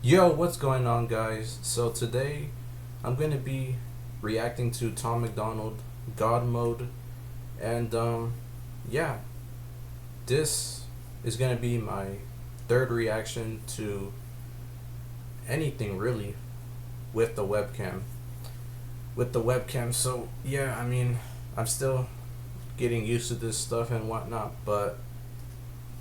Yo, what's going on, guys? So today I'm gonna be reacting to Tom Macdonald, God Mode, and yeah, this is gonna be my third reaction to anything really with the webcam. So yeah, I mean, I'm still getting used to this stuff and whatnot, but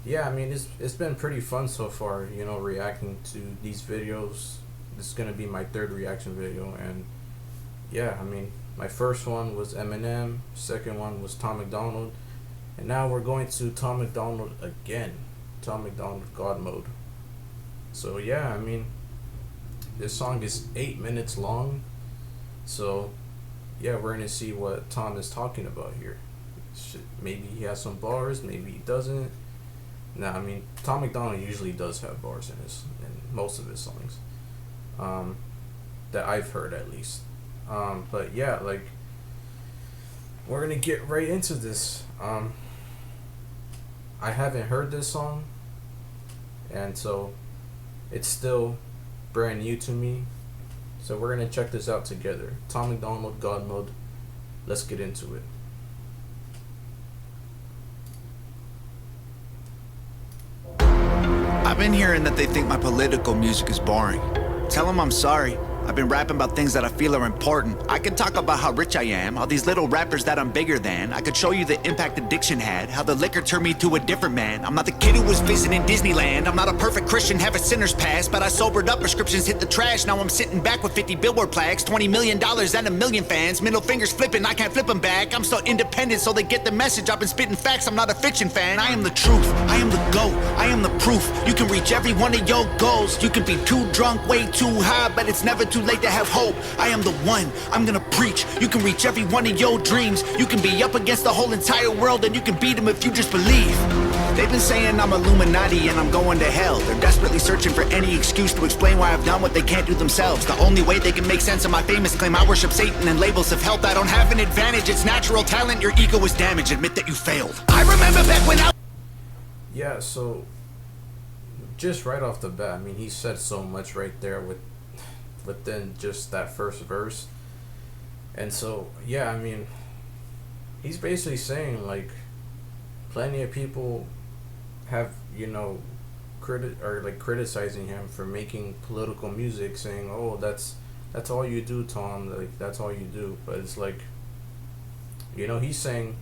yeah, I mean, it's been pretty fun so far, reacting to these videos. This is gonna be my third reaction video, and yeah, I mean, my first one was Eminem, second one was Tom Macdonald, and now we're going to Tom Macdonald again, Tom Macdonald God Mode. So yeah, I mean, this song is 8 minutes long, so yeah, we're gonna see what Tom is talking about here. Maybe he has some bars, maybe he doesn't. Nah, I mean, Tom Macdonald usually does have bars in most of his songs, that I've heard at least. But yeah, like, we're gonna get right into this. I haven't heard this song, and so it's still brand new to me. So we're gonna check this out together. Tom Macdonald, God Mode. Let's get into it. I've been hearing that they think my political music is boring. Tell them I'm sorry. I've been rapping about things that I feel are important. I could talk about how rich I am, all these little rappers that I'm bigger than. I could show you the impact addiction had, how the liquor turned me to a different man. I'm not the kid who was visiting Disneyland. I'm not a perfect Christian, have a sinner's past, but I sobered up, prescriptions hit the trash. Now I'm sitting back with 50 billboard plaques, $20 million and a million fans. Middle fingers flipping, I can't flip them back. I'm so independent, so they get the message. I've been spitting facts, I'm not a fiction fan. I am the truth, I am the GOAT, I am the proof. You can reach every one of your goals. You can be too drunk, way too high, but it's never too late to have hope. I am the one, I'm gonna preach. You can reach every one of your dreams. You can be up against the whole entire world, and you can beat them if you just believe. They've been saying I'm Illuminati and I'm going to hell. They're desperately searching for any excuse to explain why I've done what they can't do themselves. The only way they can make sense of my famous claim I worship Satan and labels of health. I don't have an advantage, it's natural talent. Your ego is damaged, admit that you failed. I remember back when I... Yeah, so just right off the bat, I mean, he said so much right there within just that first verse. And so yeah, I mean, he's basically saying, like, plenty of people have, criticizing him for making political music, saying, oh, that's all you do, Tom, like, that's all you do. But it's like, he's saying,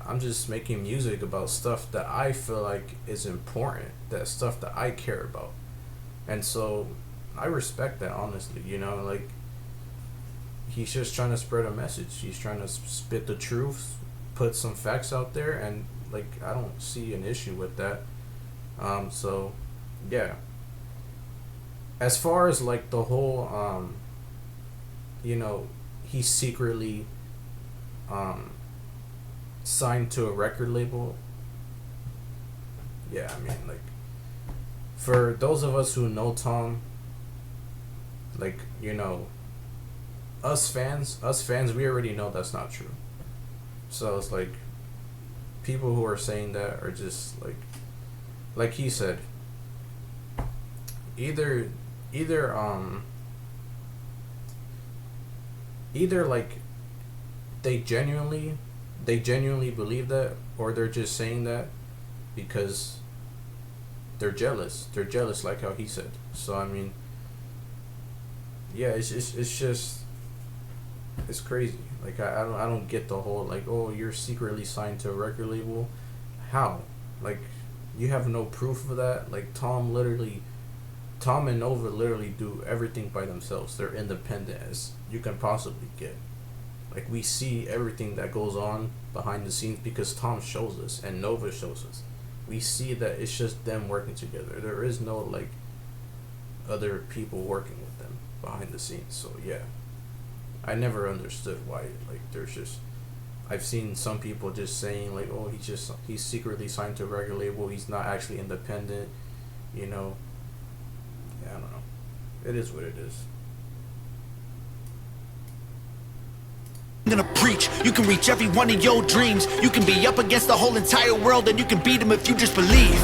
I'm just making music about stuff that I feel like is important, that stuff that I care about. And so I respect that, honestly. Like, he's just trying to spread a message. He's trying to spit the truth, put some facts out there, and, like, I don't see an issue with that. So yeah, as far as, like, the whole he's secretly signed to a record label. Yeah, I mean, like, for those of us who know Tom, like, us fans, we already know that's not true. So it's like, people who are saying that are just like he said, either like they genuinely believe that, or they're just saying that because they're jealous, like how he said. So I mean, yeah, it's crazy. Like, I don't get the whole, like, oh, you're secretly signed to a record label. How? Like, you have no proof of that. Like, Tom and Nova literally do everything by themselves. They're independent as you can possibly get. Like, we see everything that goes on behind the scenes because Tom shows us and Nova shows us. We see that it's just them working together. There is no, like, other people working with them behind the scenes. So yeah, I never understood why, like, there's just, I've seen some people just saying, like, oh, he's secretly signed to a record label, he's not actually independent. Yeah, I don't know, it is what it is. I'm gonna preach. You can reach every one of your dreams. You can be up against the whole entire world, and you can beat them if you just believe.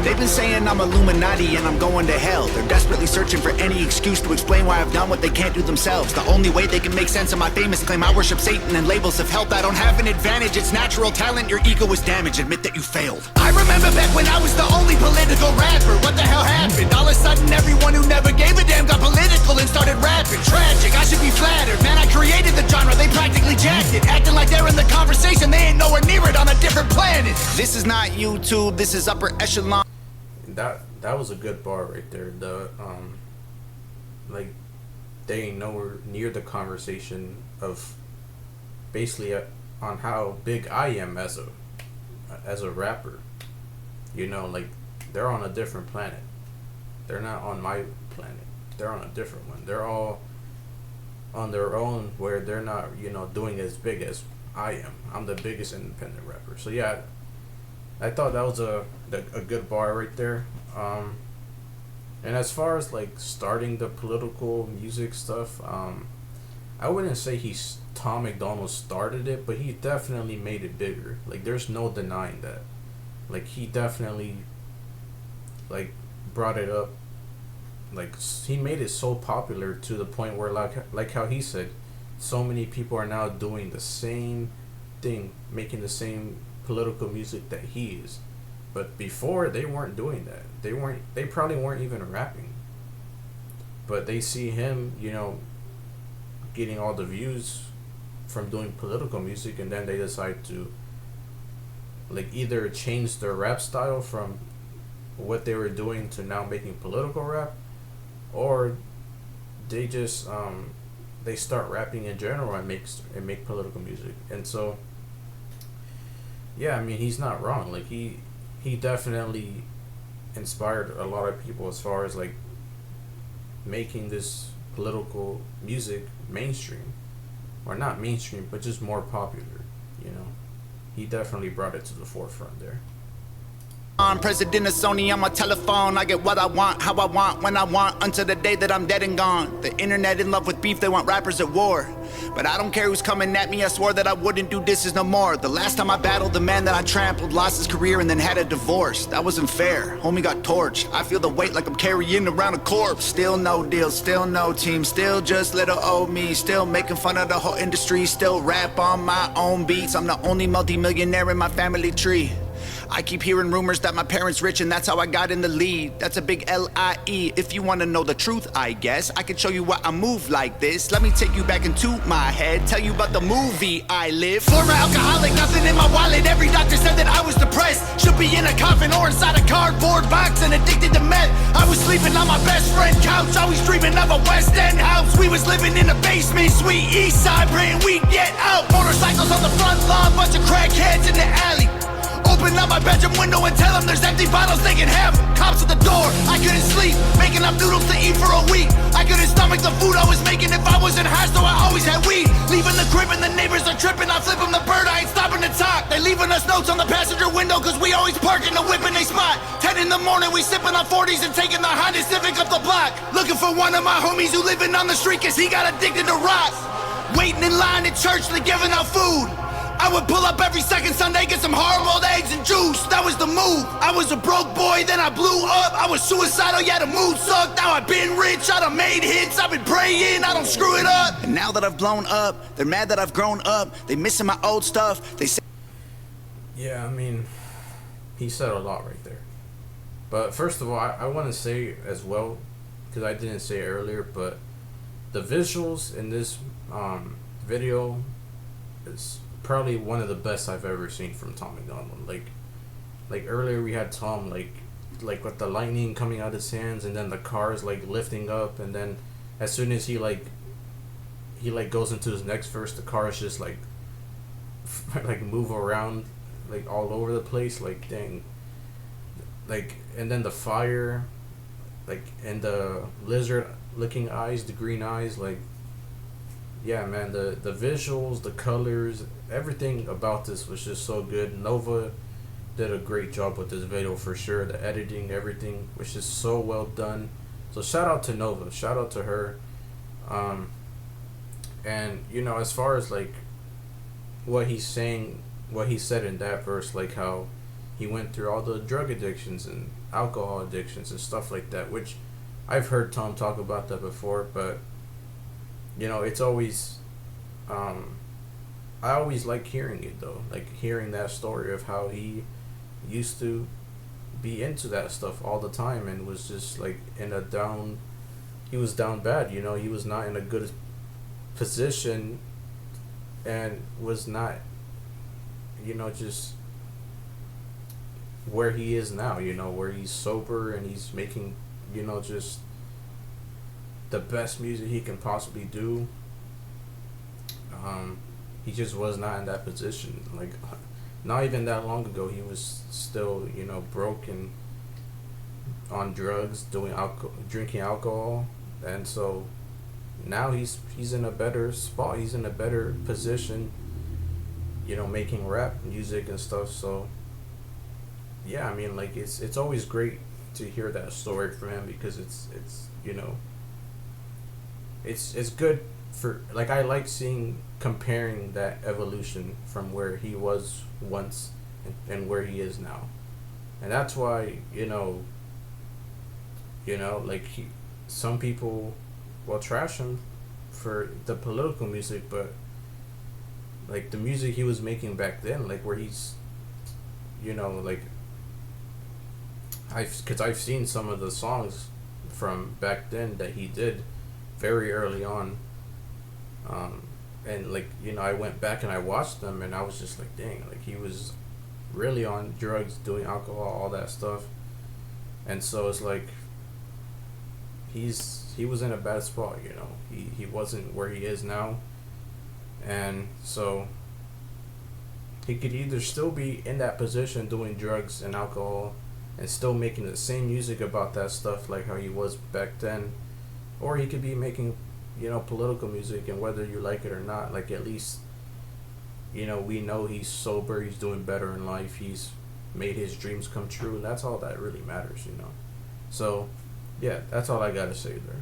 They've been saying I'm Illuminati and I'm going to hell. They're desperately searching for any excuse to explain why I've done what they can't do themselves. The only way they can make sense of my famous claim I worship Satan and labels of health. I don't have an advantage, it's natural talent. Your ego is damaged, admit that you failed. I remember back when I was the only political rapper. What the hell happened? All of a sudden everyone who never gave a damn got political and started rapping. Tragic, I should be flattered. Man, I created the genre, they practically jacked it. Acting like they're in the conversation, they ain't nowhere near it, on a different planet. This is not YouTube, this is upper echelon. That was a good bar right there. The like they ain't nowhere near the conversation of basically on how big I am as a rapper. You know, like they're on a different planet. They're not on my planet. They're on a different one. They're all on their own where they're not, you know, doing as big as I am. I'm the biggest independent rapper. So yeah, I thought that was a good bar right there. And as far as like starting the political music stuff, I wouldn't say Tom Macdonald started it, but he definitely made it bigger. Like there's no denying that. Like he definitely like brought it up. Like he made it so popular to the point where like how he said, so many people are now doing the same thing, making the same political music that he is. But before they weren't doing that. They probably weren't even rapping. But they see him, you know, getting all the views from doing political music, and then they decide to like either change their rap style from what they were doing to now making political rap, or they just they start rapping in general and make political music. And so yeah, I mean, he's not wrong. Like he definitely inspired a lot of people as far as like making this political music mainstream, or not mainstream, but just more popular. You know, he definitely brought it to the forefront there. I'm president of Sony on my telephone. I get what I want, how I want, when I want, until the day that I'm dead and gone. The internet in love with beef, they want rappers at war. But I don't care who's coming at me, I swore that I wouldn't do this no more. The last time I battled, the man that I trampled lost his career and then had a divorce. That wasn't fair, homie got torched. I feel the weight like I'm carrying around a corpse. Still no deal, still no team, still just little old me. Still making fun of the whole industry, still rap on my own beats. I'm the only multi-millionaire in my family tree. I keep hearing rumors that my parents rich and that's how I got in the lead. That's a big L-I-E. If you wanna know the truth, I guess I can show you why I move like this. Let me take you back into my head, tell you about the movie I live. Former alcoholic, nothing in my wallet. Every doctor said that I was depressed. Should be in a coffin or inside a cardboard box and addicted to meth. I was sleeping on my best friend couch, always dreaming of a West End house. We was living in a basement, sweet east side, praying we'd get out. Motorcycles on the front lawn, bunch of crackheads in the alley. Open up my bedroom window and tell them there's empty bottles they can have. Cops at the door, I couldn't sleep, making up noodles to eat for a week. I couldn't stomach the food I was making if I wasn't high, so I always had weed. Leaving the crib and the neighbors are tripping, I flip them the bird, I ain't stopping to talk. They leaving us notes on the passenger window cause we always park in the whip in they spot. 10 in the morning, we sipping on 40s and taking the Honda Civic up the block. Looking for one of my homies who living on the street cause he got addicted to rock. Waiting in line at church, they giving out food. I would pull up every second Sunday, get some hard-boiled eggs and juice. That was the move. I was a broke boy, then I blew up. I was suicidal, yeah, the mood sucked. Now I've been rich, I done made hits. I've been praying, I don't screw it up. And now that I've blown up, they're mad that I've grown up. They missing my old stuff. They say, yeah, I mean, he said a lot right there. But first of all, I want to say as well, because I didn't say it earlier, but the visuals in this video is probably one of the best I've ever seen from Tom Macdonald. Like earlier we had Tom like with the lightning coming out his hands, and then the cars like lifting up, and then as soon as he goes into his next verse, the cars just like move around like all over the place. Like dang. Like, and then the fire, like, and the lizard looking eyes, the green eyes, like, yeah, man, the visuals, the colors, everything about this was just so good. Nova did a great job with this video for sure. The editing, everything was just so well done. So shout out to Nova, shout out to her. And you know, as far as like what he's saying, what he said in that verse, like how he went through all the drug addictions and alcohol addictions and stuff like that, which I've heard Tom talk about that before, but it's always I always like hearing it though, like hearing that story of how he used to be into that stuff all the time and was just like in a down he was down bad, he was not in a good position and was not just where he is now, where he's sober and he's making just the best music he can possibly do. He just was not in that position. Like, not even that long ago, he was still, broke and on drugs, drinking alcohol, and so now he's in a better spot. He's in a better position, making rap music and stuff. So, yeah, I mean, like it's always great to hear that story from him because it's it's good for, like, I like comparing that evolution from where he was once and where he is now. And that's why, like some people will trash him for the political music, but like the music he was making back then, like where he's, like because I've seen some of the songs from back then that he did very early on, and like I went back and I watched them and I was just like, dang, like he was really on drugs, doing alcohol, all that stuff, and so it's like he was in a bad spot, he wasn't where he is now, and so he could either still be in that position doing drugs and alcohol and still making the same music about that stuff like how he was back then, or he could be making political music, and whether you like it or not, like at least we know he's sober, he's doing better in life, he's made his dreams come true, and that's all that really matters. So yeah, that's all I gotta say there.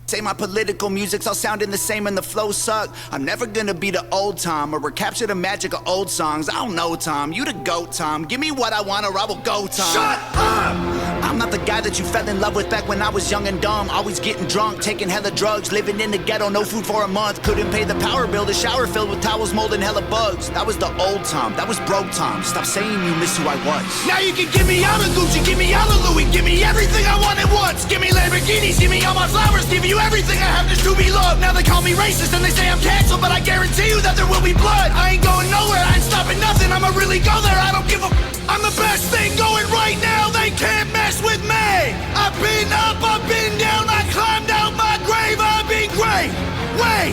Say my political music's all sounding the same and the flow suck. I'm never gonna be the old Tom or recapture the magic of old songs. I don't know, Tom, you the GOAT, Tom. Give me what I want or I will go, Tom. Shut up! I'm not the guy that you fell in love with back when I was young and dumb. Always getting drunk, taking hella drugs, living in the ghetto, no food for a month. Couldn't pay the power bill, the shower filled with towels molding hella bugs. That was the old Tom, that was broke Tom. Stop saying you miss who I was. Now you can give me all the Gucci, give me all the Louis, give me everything I want at once. Give me Lamborghinis, give me all my flowers, give you everything I have just to be loved. Now they call me racist and they say I'm canceled, but I guarantee you that there will be blood. I ain't going nowhere, I ain't stopping nothing, I'ma really go there, I don't give a I'm the best thing going right now, they can't mess with me. I've been up, I've been down, I climbed out my grave, I'll be great. Wait,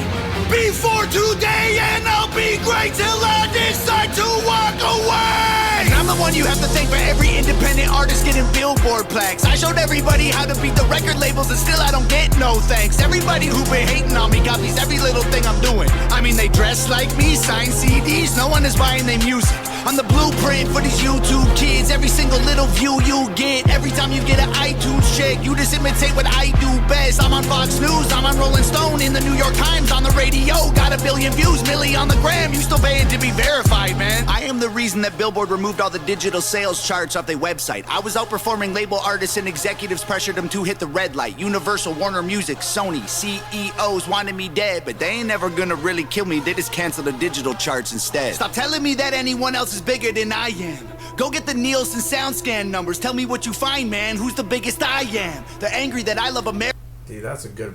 before today and I'll be great till I decide to walk away. And I'm the one you have to thank for every independent artist getting Billboard plaques. I showed everybody how to beat the record labels and still I don't get no thanks. Everybody who been hating on me copies every little thing I'm doing. I mean, they dress like me, sign CDs, no one is buying their music. I'm the blueprint for these YouTube kids. Every single little view you get, every time you get an iTunes check, you just imitate what I do best. I'm on Fox News, I'm on Rolling Stone, in the New York Times, on the radio. Got 1 billion views, Millie on the gram. You still paying to be verified, man. I am the reason that Billboard removed all the digital sales charts off their website. I was outperforming label artists and executives pressured them to hit the red light. Universal, Warner Music, Sony, CEOs wanted me dead, but they ain't never gonna really kill me. They just cancel the digital charts instead. Stop telling me that anyone else is bigger than I am. Go get the Nielsen SoundScan numbers. Tell me what you find, man. Who's the biggest I am? They're angry that I love America. Dude, that's a good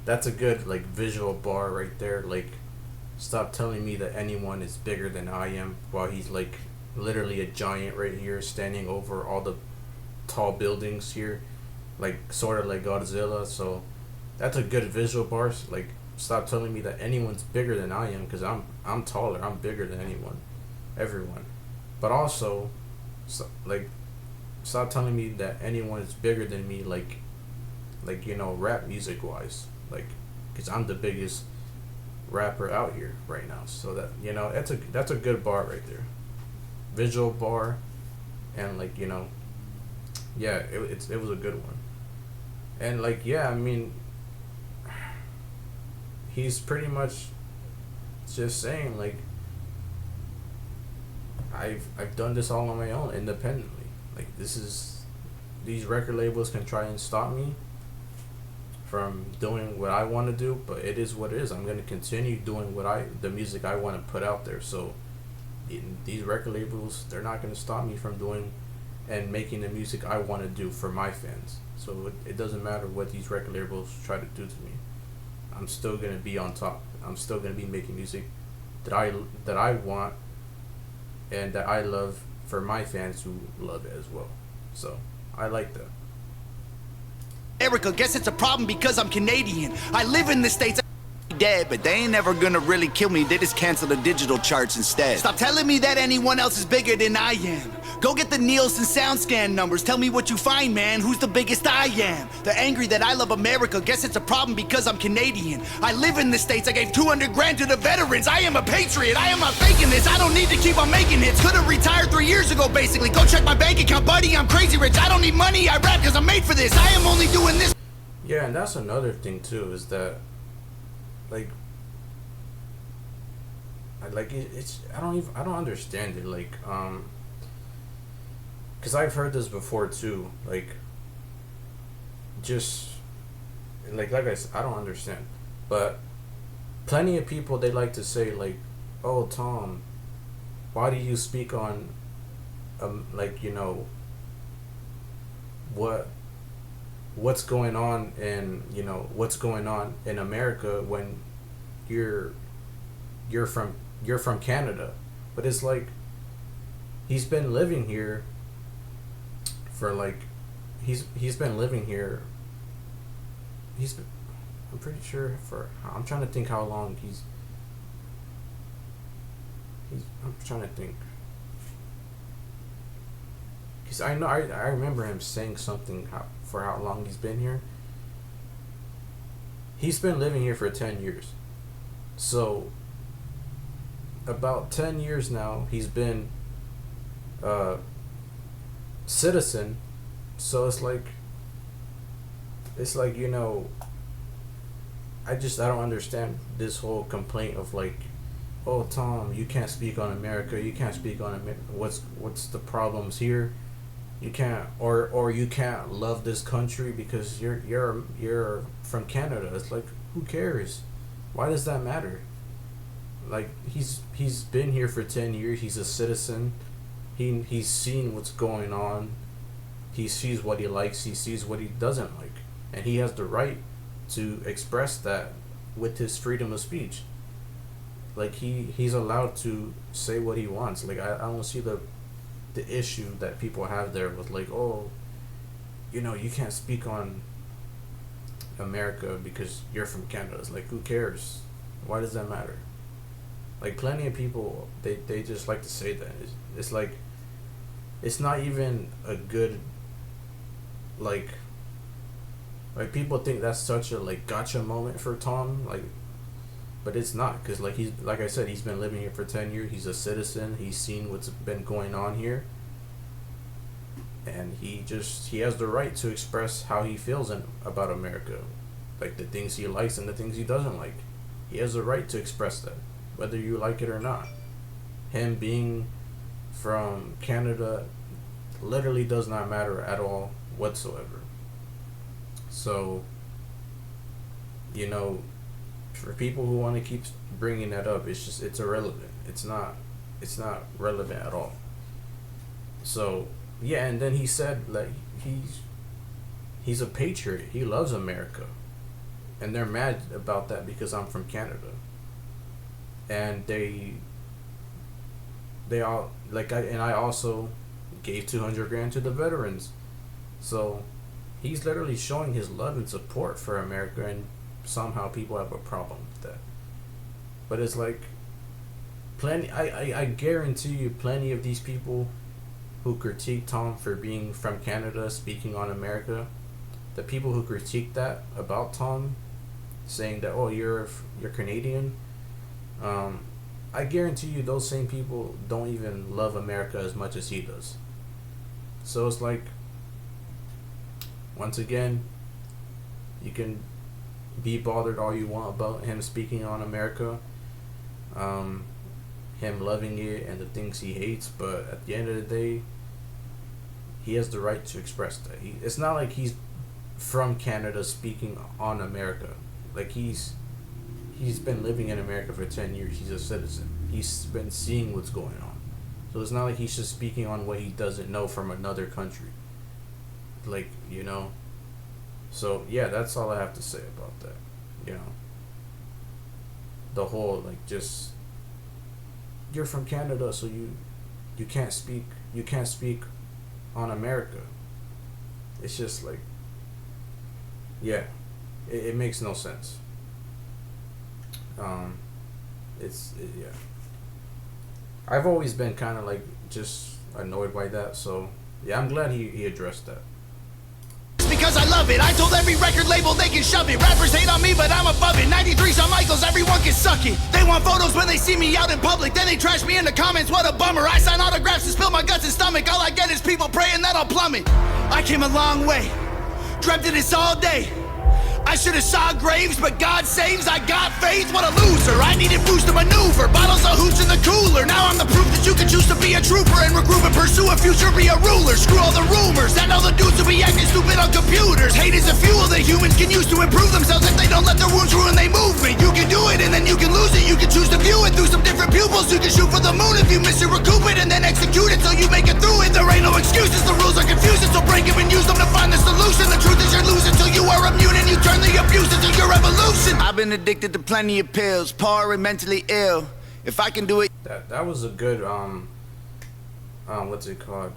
that's a good like visual bar right there. Like, stop telling me that anyone is bigger than I am, while he's like literally a giant right here standing over all the tall buildings here, like sort of like Godzilla. So that's a good visual bar. Like, stop telling me that anyone's bigger than I am, because I'm taller, I'm bigger than everyone. But also, like, stop telling me that anyone is bigger than me, like rap music wise, like, because I'm the biggest rapper out here right now. So that, that's a good bar right there, visual bar, and like, yeah, it was a good one. And like, yeah, I mean, he's pretty much just saying, like, I've done this all on my own independently. Like these record labels can try and stop me from doing what I want to do, but it is what it is. I'm gonna continue doing the music I want to put out there. So these record labels, they're not gonna stop me from doing and making the music I want to do for my fans. So it doesn't matter what these record labels try to do to me. I'm still gonna be on top. I'm still gonna be making music that I want and that I love for my fans who love it as well. So I like that. Erica, guess it's a problem because I'm Canadian. I live in the States. Dead, but they ain't never gonna really kill me. They just cancel the digital charts instead. Stop telling me that anyone else is bigger than I am. Go get the Nielsen SoundScan numbers. Tell me what you find, man. Who's the biggest I am? They're angry that I love America. Guess it's a problem because I'm Canadian. I live in the States. I gave 200 grand to the veterans. I am a patriot. I am not faking this. I don't need to keep on making hits. Could've retired 3 years ago, basically. Go check my bank account, buddy. I'm crazy rich. I don't need money. I rap because I'm made for this. I am only doing this. Yeah, and that's another thing too, is that like it's I don't understand it, like because I've heard this before too, like just like I said, I don't understand, but plenty of people, they like to say like, oh Tom, why do you speak on like, you know, what's going on in, you know, what's going on in America when you're from Canada. But it's like he's been living here for like he's been living here I'm pretty sure I'm trying to think how long I'm trying to think, because I know I remember him saying something for how long he's been here. He's been living here for 10 years. So about 10 years now he's been citizen. So it's like, you know, I don't understand this whole complaint of like, oh Tom, you can't speak on America, you can't speak on what's the problems here, you can't, or you can't love this country because you're from Canada. It's like, who cares? Why does that matter? Like he's been here for 10 years. He's a citizen. He's seen what's going on. He sees what he likes. He sees what he doesn't like, and he has the right to express that with his freedom of speech. Like he's allowed to say what he wants. Like I don't see the issue that people have there with like, oh, you know, you can't speak on America because you're from Canada. It's like, who cares? Why does that matter? Like plenty of people, they just like to say that. It's like, it's not even a good, like people think that's such a like gotcha moment for Tom, like, but it's not, because like like I said, he's been living here for 10 years. He's a citizen. He's seen what's been going on here, and he has the right to express how he feels about America, like the things he likes and the things he doesn't like. He has the right to express that, whether you like it or not. Him being from Canada literally does not matter at all whatsoever. So, you know, for people who want to keep bringing that up, it's irrelevant. It's not relevant at all. So yeah, and then he said like he's a patriot. He loves America, and they're mad about that because I'm from Canada. And they all like I also gave 200 grand to the veterans. So he's literally showing his love and support for America, and somehow people have a problem with that. But it's like I guarantee you plenty of these people who critique Tom for being from Canada, speaking on America, the people who critique that about Tom, saying that, oh, you're Canadian, I guarantee you those same people don't even love America as much as he does. So it's like, once again, you can be bothered all you want about him speaking on America. him loving it and the things he hates, but at the end of the day, he has the right to express that. It's not like he's from Canada speaking on America. Like he's been living in America for 10 years. He's a citizen. He's been seeing what's going on. So it's not like he's just speaking on what he doesn't know from another country. Like, you know. So yeah, that's all I have to say about that. You know. The whole like just you're from Canada, so you can't speak on America. It's just like, yeah, it makes no sense. Yeah. I've always been kind of like just annoyed by that, so yeah, I'm glad he addressed that. Because I love it. I told every record label they can shove it. Rappers hate on me, but I'm above it. 93 Shawn Michaels, everyone can suck it. They want photos when they see me out in public. Then they trash me in the comments, what a bummer. I sign autographs and spill my guts and stomach. All I get is people praying that I'll plummet. I came a long way, dreamt of this all day. I should have saw graves, but God saves. I got faith, what a loser. I needed boost to maneuver, bottles of hooch in the cooler. Now I'm the proof that you can choose to be a trooper and regroup and pursue a future, be a ruler. Screw all the rumors, and all the dudes who be acting stupid on computers. Hate is a fuel that humans can use to improve themselves if they don't let their wounds ruin their movement. You can do it and then you can lose it. You can choose to view it through some different pupils. You can shoot for the moon if you miss it, recoup it, and then execute it till you make it through it. There ain't no excuses, the rules are confusing, so break them and use them to find the solution. The truth is you're losing till you are immune and you turn the abuse into your revolution. I've been addicted to plenty of pills, poor and mentally ill. If I can do it. That was a good what's it called?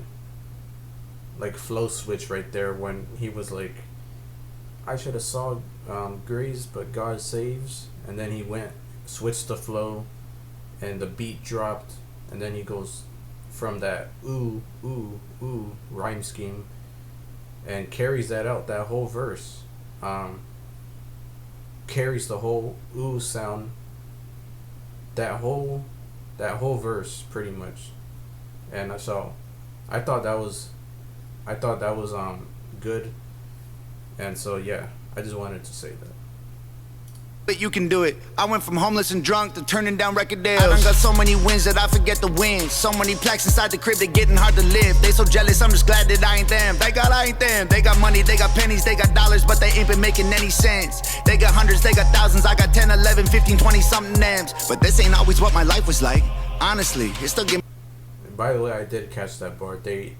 Like flow switch right there when he was like, I should have saw grace, but God saves, and then he went switched the flow, and the beat dropped, and then he goes from that ooh ooh ooh rhyme scheme, and carries that out that whole verse. Carries the whole ooh sound, that whole verse pretty much, and I thought that was good, and so yeah, I just wanted to say that. But you can do it. I went from homeless and drunk to turning down record deals. I done got so many wins that I forget the win. So many plaques inside the crib, they getting hard to live. They so jealous, I'm just glad that I ain't them. I ain't them. They got money, they got pennies, they got dollars, but they ain't been making any sense. They got hundreds, they got thousands, I got 10, 11, 15, 20 something M's. But this ain't always what my life was like. Honestly, it's still getting. By the way, I did catch that bar. They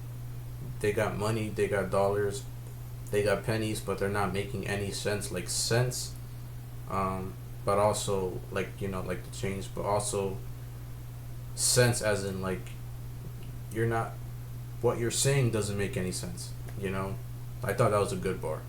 got money, they got dollars, they got pennies, but they're not making any sense. Like sense. But also like, you know, like the change, but also sense as in like you're not, what you're saying doesn't make any sense, you know. I thought that was a good bar.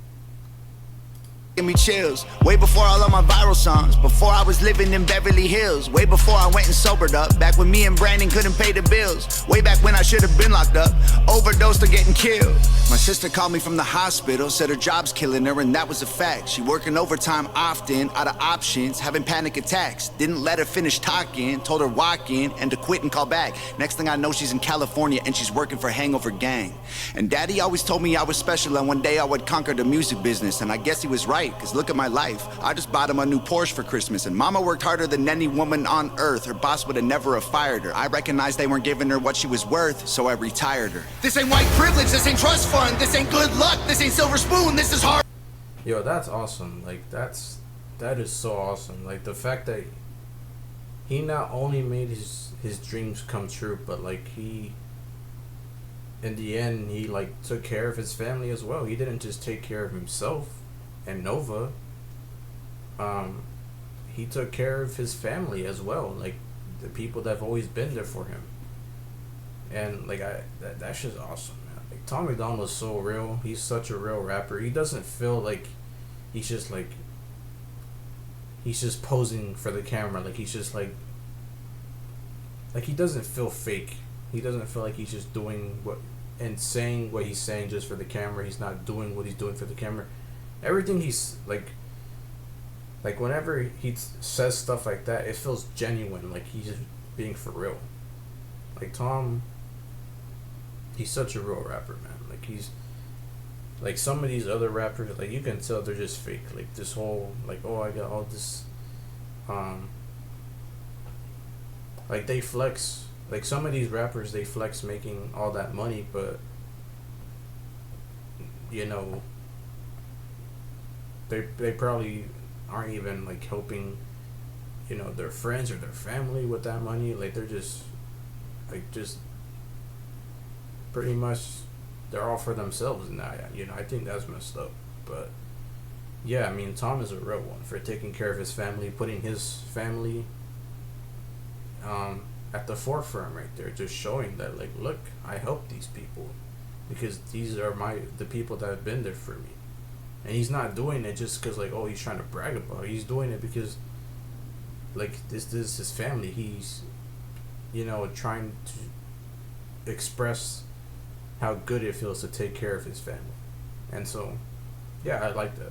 Give me chills. Way before all of my viral songs, before I was living in Beverly Hills, way before I went and sobered up, back when me and Brandon couldn't pay the bills, way back when I should have been locked up, overdosed or getting killed. My sister called me from the hospital, said her job's killing her, and that was a fact. She working overtime often, out of options, having panic attacks. Didn't let her finish talking, told her walk in and to quit and call back. Next thing I know, she's in California and she's working for Hangover Gang. And Daddy always told me I was special and one day I would conquer the music business, and I guess he was right. Cause look at my life. I just bought him a new Porsche for Christmas, and Mama worked harder than any woman on earth. Her boss would have never have fired her. I recognized they weren't giving her what she was worth, so I retired her. This ain't white privilege, this ain't trust fund, this ain't good luck, this ain't silver spoon, this is hard. Yo, that's awesome. Like that is so awesome. Like the fact that he not only made his dreams come true, but like he, in the end, he like took care of his family as well. He didn't just take care of himself and Nova. He took care of his family as well, like the people that have always been there for him. And like that's just awesome, man. Like Tom Macdonald is so real. He's such a real rapper. He doesn't feel like he's just posing for the camera. Like he's just like he doesn't feel fake. He doesn't feel like he's just doing what and saying what he's saying just for the camera. He's not doing what he's doing for the camera. Everything he's like whenever he says stuff like that, it feels genuine, like he's just being for real. Like Tom, he's such a real rapper, man. Like he's like some of these other rappers, like you can tell they're just fake. Like this whole like, oh, I got all this Like they flex, like some of these rappers, they flex making all that money, but you know, they probably aren't even like helping, you know, their friends or their family with that money. Like they're just like just pretty much they're all for themselves. And I think that's messed up. But yeah, I mean, Tom is a real one for taking care of his family, putting his family at the forefront right there, just showing that, like, look, I help these people because these are the people that have been there for me. And he's not doing it just because, like, oh, he's trying to brag about it. He's doing it because, like, this is his family. He's, you know, trying to express how good it feels to take care of his family. And so, yeah, I like that.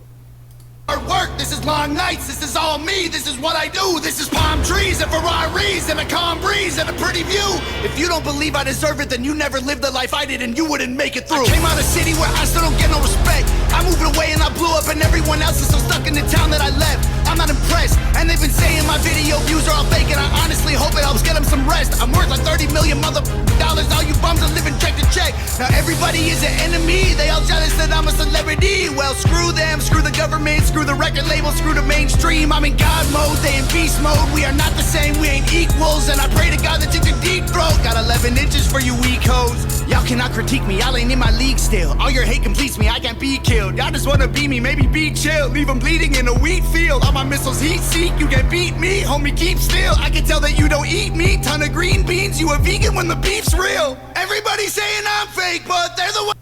Hard work, this is long nights, this is all me, this is what I do, this is palm trees and Ferraris and a calm breeze and a pretty view. If you don't believe I deserve it, then you never lived the life I did and you wouldn't make it through. I came out of a city where I still don't get no respect. I moved away and I blew up and everyone else is still stuck in the town that I left. I'm not impressed, and they've been saying my video views are all fake, and I honestly hope it helps get them some rest. I'm worth like 30 million dollars, all you bums are living check to check. Now everybody is an enemy, they all jealous that I'm a celebrity. Well, screw them, screw the government, screw the record label, screw the mainstream. I'm in God mode, they in beast mode. We are not the same, we ain't equals, and I pray to God that you can deep throat. Got 11 inches for you weak hoes. Y'all cannot critique me, y'all ain't in my league still. All your hate completes me, I can't be killed. Y'all just wanna be me, maybe be chill. Leave them bleeding in a wheat field. All my missiles heat seek, you can't beat me. Homie, keep still, I can tell that you don't eat meat. Ton of green beans, you a vegan when the beef's real. Everybody saying I'm fake, but they're the one.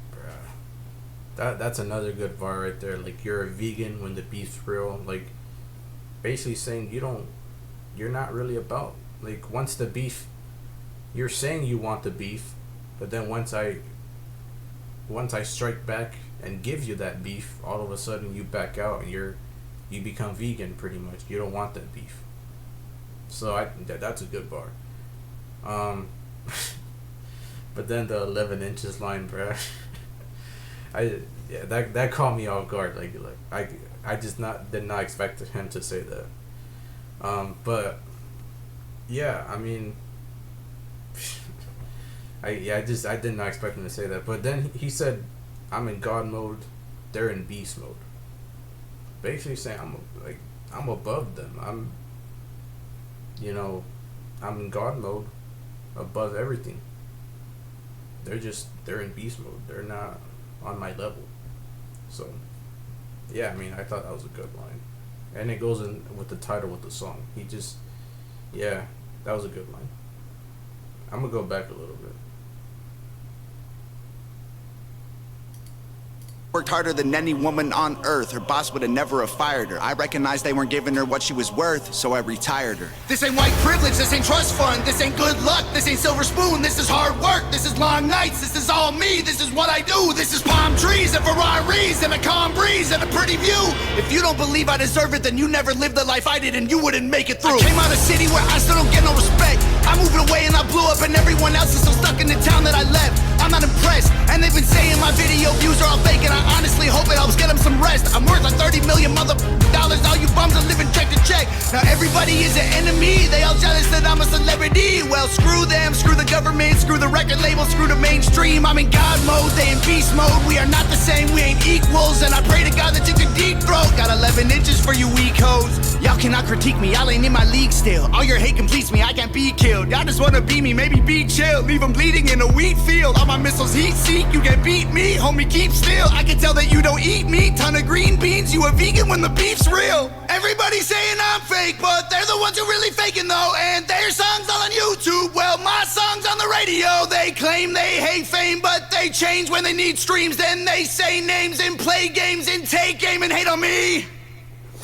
That's another good bar right there. Like, you're a vegan when the beef's real. Like, basically saying you're not really about, like, once the beef, you're saying you want the beef, but then once I strike back and give you that beef, all of a sudden you back out and you become vegan pretty much. You don't want that beef. So that's a good bar. But then the 11 inches line, bruh. That caught me off guard. I just did not expect him to say that. But yeah, I mean, I did not expect him to say that. But then he said, "I'm in God mode, they're in beast mode." Basically saying I'm above them. I'm in God mode, above everything. They're in beast mode. They're not on my level. So, yeah, I mean, I thought that was a good line. And it goes in with the title with the song. Yeah, that was a good line. I'm going to go back a little bit. Worked harder than any woman on earth. Her boss would have never have fired her. I recognized they weren't giving her what she was worth, so I retired her. This ain't white privilege, this ain't trust fund, this ain't good luck, this ain't silver spoon, this is hard work, this is long nights, this is all me, this is what I do, this is palm trees and Ferraris and a calm breeze and a pretty view. If you don't believe I deserve it, then you never lived the life I did and you wouldn't make it through. I came out of a city where I still don't get no respect. I moved away and I blew up and everyone else is still stuck in the town that I left. I'm not impressed, and they've been saying my video views are all fake, and I honestly hope it helps get them some rest. I'm worth like 30 million dollars, all you bums are living check to check. Now everybody is an enemy, they all jealous that I'm a celebrity. Well, screw them, screw the government, screw the record label, screw the mainstream. I'm in God mode, they in beast mode. We are not the same, we ain't equals, and I pray to God that you can deep throat. Got 11 inches for you weak hoes. Y'all cannot critique me, y'all ain't in my league still. All your hate completes me, I can't be killed. Y'all just wanna be me, maybe be chill. Leave them bleeding in a wheat field. All my missiles heat seek, you can't beat me. Homie, keep still, I can tell that you don't eat meat. Ton of green beans, you a vegan when the beef's real. Everybody saying I'm fake, but they're the ones who really faking though. And their songs all on YouTube, well, my songs on the radio. They claim they hate fame, but they change when they need streams. Then they say names and play games and take aim and hate on me.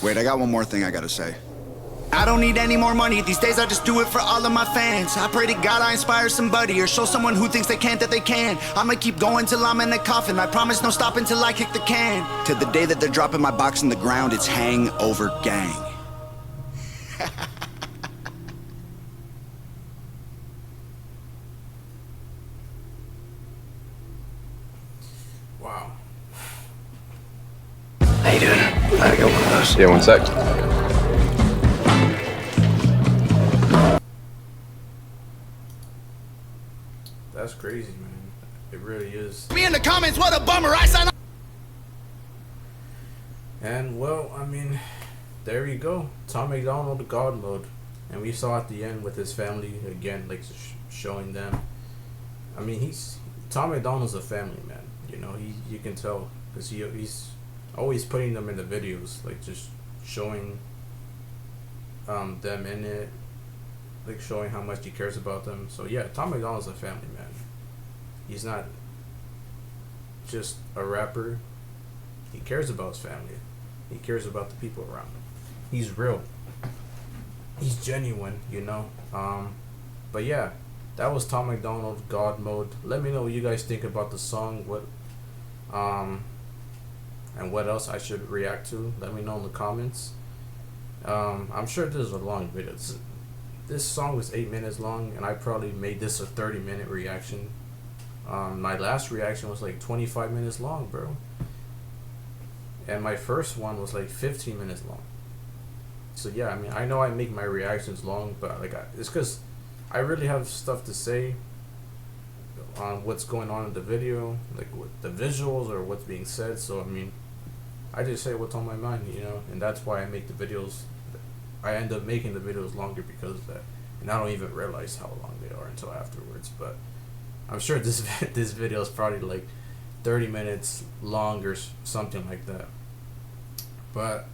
Wait, I got one more thing I gotta say. I don't need any more money, these days I just do it for all of my fans. I pray to God I inspire somebody or show someone who thinks they can't that they can. I'ma keep going till I'm in a coffin, I promise no stopping till I kick the can. To the day that they're dropping my box in the ground, it's Hangover Gang. Wow. How you doing? I got one of those. Yeah, 1 sec. crazy, man. It really is. Me in the comments, what a bummer. I sign up. And well, I mean, there you go. Tom Macdonald, God mode. And we saw at the end with his family again, like showing them. I mean, Tom Macdonald's a family man. You know, you can tell because he's always putting them in the videos, like just showing them in it, like showing how much he cares about them. So yeah, Tom Macdonald's a family man. He's not just a rapper. He cares about his family. He cares about the people around him. He's real. He's genuine, you know. But yeah, that was Tom Macdonald, God Mode. Let me know what you guys think about the song. And what else I should react to. Let me know in the comments. I'm sure this is a long video. This song was 8 minutes long, and I probably made this a 30-minute reaction. My last reaction was like 25 minutes long, bro. And my first one was like 15 minutes long. So yeah, I mean, I know I make my reactions long, but like it's because I really have stuff to say on what's going on in the video, like with the visuals or what's being said. So I mean, I just say what's on my mind, you know, and that's why I make the videos. I end up making the videos longer because of that, and I don't even realize how long they are until afterwards. But I'm sure this video is probably like 30 minutes long or something like that. But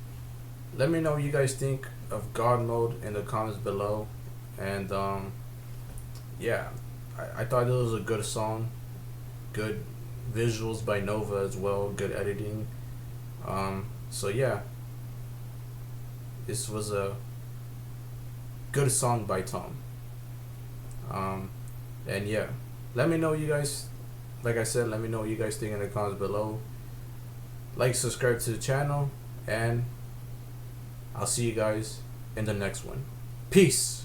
let me know what you guys think of God Mode in the comments below. And yeah, I thought it was a good song, good visuals by Nova as well, good editing. So yeah, this was a good song by Tom. And yeah, let me know you guys, like I said, let me know what you guys think in the comments below. Like, subscribe to the channel, and I'll see you guys in the next one. Peace.